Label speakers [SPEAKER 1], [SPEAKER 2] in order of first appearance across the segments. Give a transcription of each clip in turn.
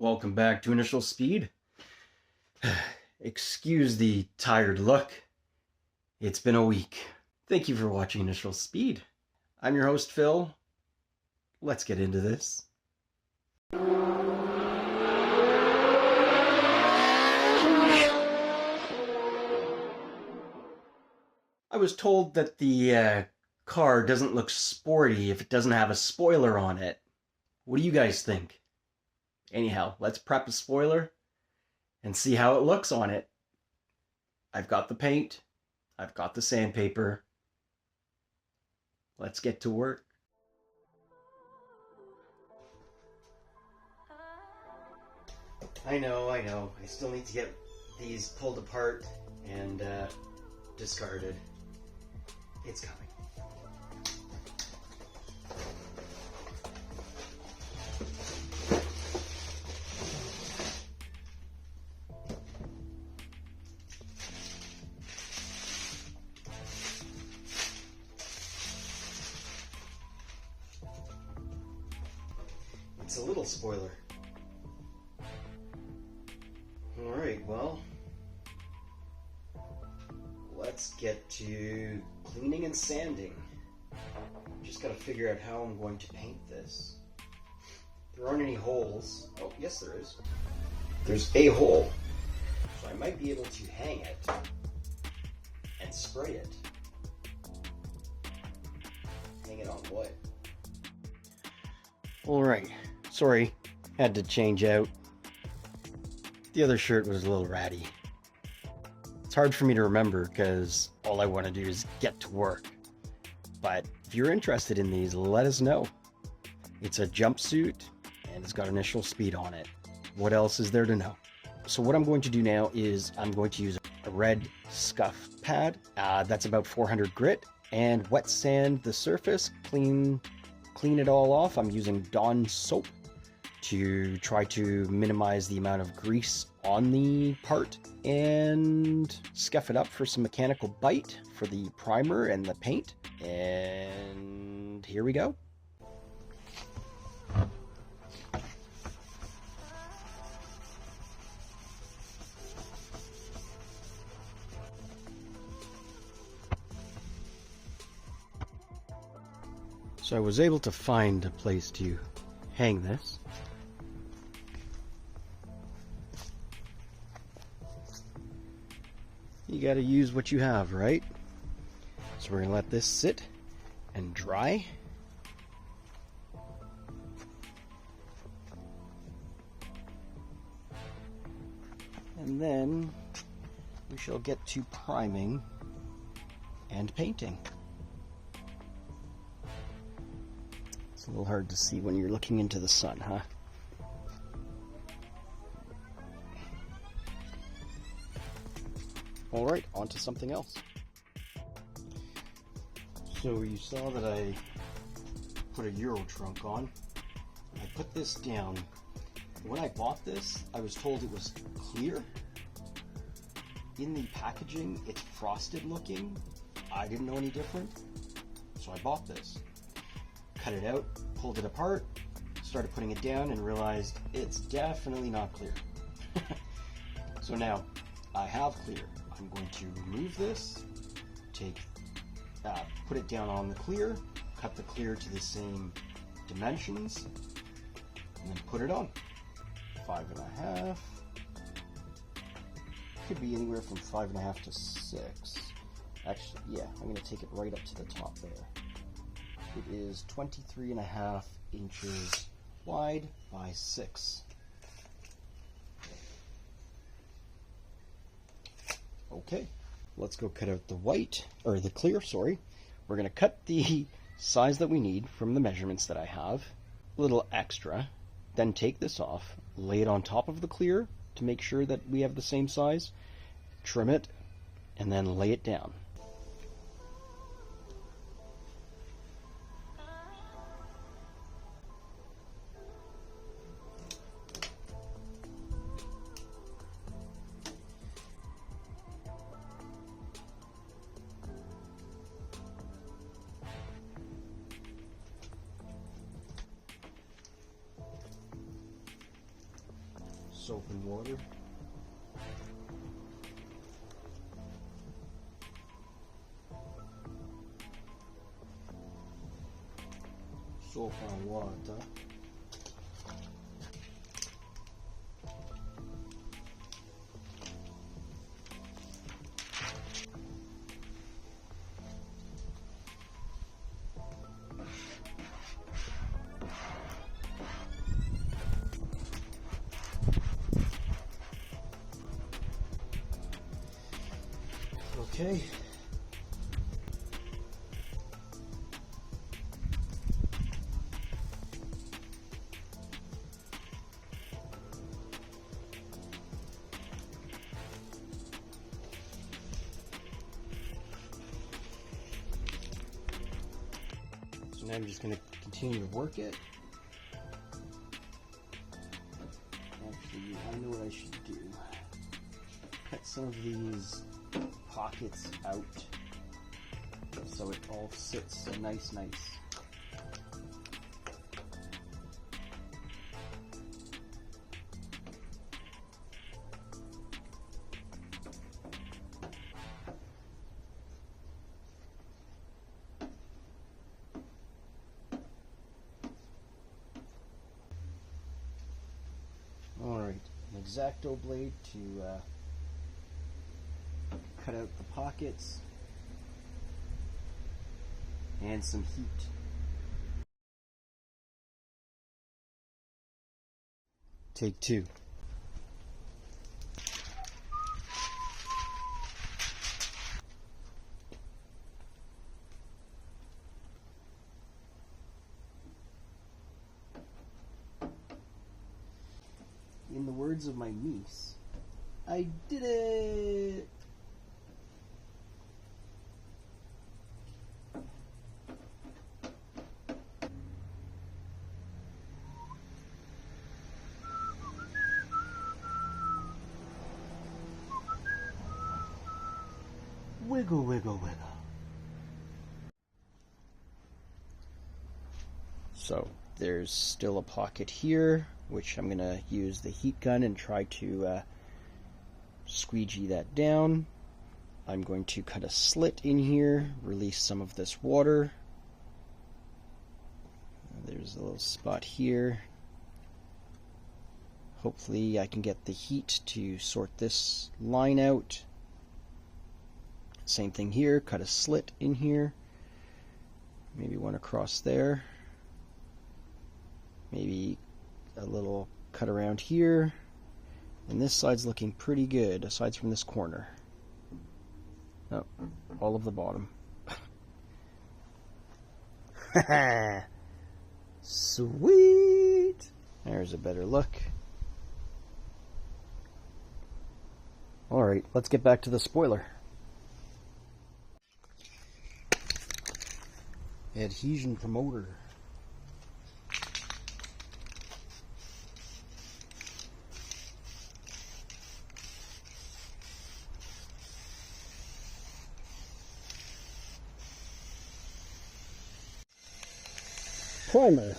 [SPEAKER 1] Welcome back to Initial Speed. Excuse the tired look. It's been a week. Thank you for watching Initial Speed. I'm your host, Phil. Let's get into this. I was told that the car doesn't look sporty if it doesn't have a spoiler on it. What do you guys think? Anyhow, let's prep a spoiler and see how it looks on it. I've got the paint. I've got the sandpaper. Let's get to work. I know. I still need to get these pulled apart and discarded. It's coming. It's a little spoiler. Alright, well, let's get to cleaning and sanding. Just gotta figure out how I'm going to paint this. There aren't any holes. Oh, yes there is. There's a hole. So I might be able to hang it and spray it. Hang it on wood. Alright. Sorry, had to change out. The other shirt was a little ratty. It's hard for me to remember because all I want to do is get to work. But if you're interested in these, let us know. It's a jumpsuit and it's got initial speed on it. What else is there to know? So what I'm going to do now is I'm going to use a red scuff pad. That's about 400 grit, and wet sand the surface, clean it all off. I'm using Dawn soap to try to minimize the amount of grease on the part, and scuff it up for some mechanical bite for the primer and the paint. And here we go. So I was able to find a place to hang this. You gotta use what you have, right? So we're gonna let this sit and dry. And then we shall get to priming and painting. It's a little hard to see when you're looking into the sun, huh? Alright, on to something else. So you saw that I put a Euro trunk on. I put this down. When I bought this, I was told it was clear. In the packaging, it's frosted looking. I didn't know any different, so I bought this. Cut it out, pulled it apart, started putting it down, and realized it's definitely not clear. So now I have clear. I'm going to remove this, put it down on the clear, cut the clear to the same dimensions, and then put it on. 5.5. Could be anywhere from 5.5 to 6. Actually, yeah, I'm going to take it right up to the top there. It is 23.5 inches wide by 6. Okay, let's go cut out the white, or the clear, sorry. We're going to cut the size that we need from the measurements that I have, a little extra, then take this off, lay it on top of the clear to make sure that we have the same size, trim it, and then lay it down. soap and water. Soap and water. Okay. So now I'm just going to continue to work it. Actually, I know what I should do. Cut some of these pockets out so it all sits nice. Alright, an X-Acto blade to cut out the pockets and some heat. Take two. In the words of my niece, I did it! Wiggle, wiggle, wiggle. So there's still a pocket here, which I'm going to use the heat gun and try to squeegee that down. I'm going to cut a slit in here, release some of this water. There's a little spot here. Hopefully I can get the heat to sort this line out. Same thing here, cut a slit in here. Maybe one across there. Maybe a little cut around here. And this side's looking pretty good, aside from this corner. Oh, all of the bottom. Sweet! There's a better look. Alright, let's get back to the spoiler. Adhesion promoter. Primer.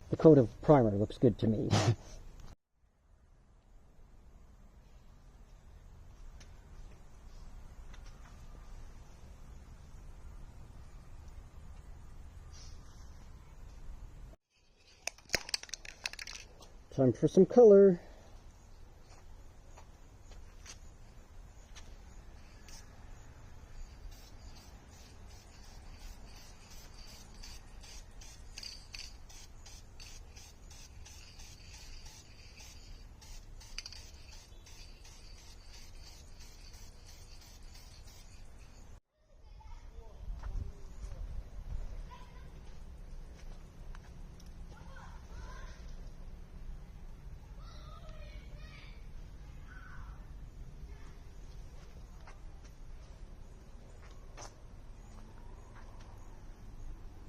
[SPEAKER 1] The coat of primer looks good to me. Time for some color.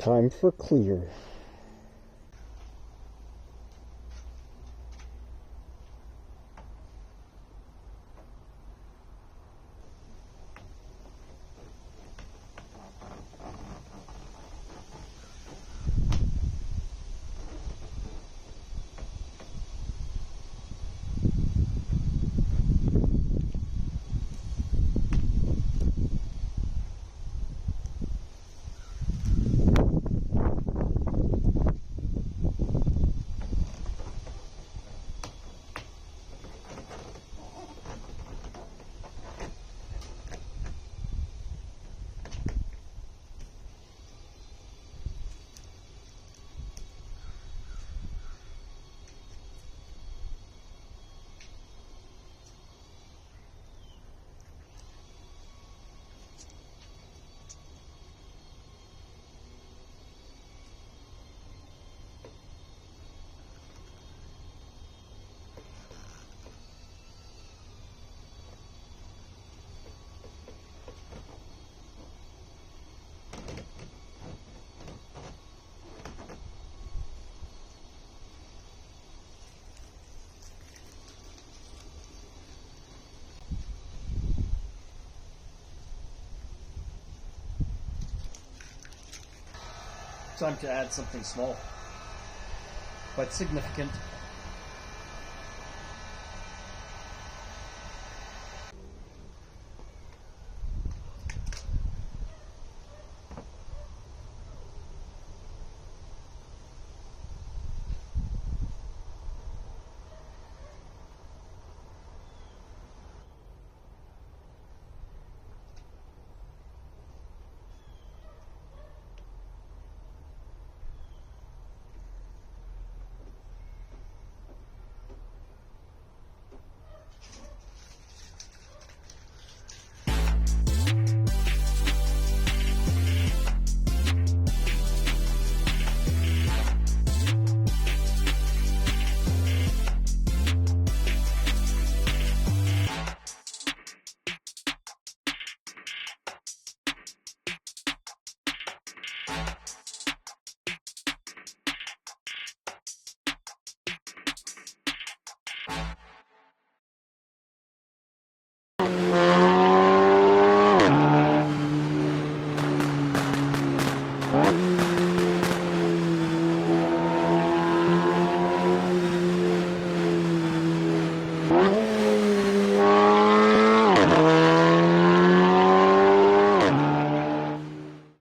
[SPEAKER 1] Time for clear.
[SPEAKER 2] Time to add something small, but significant.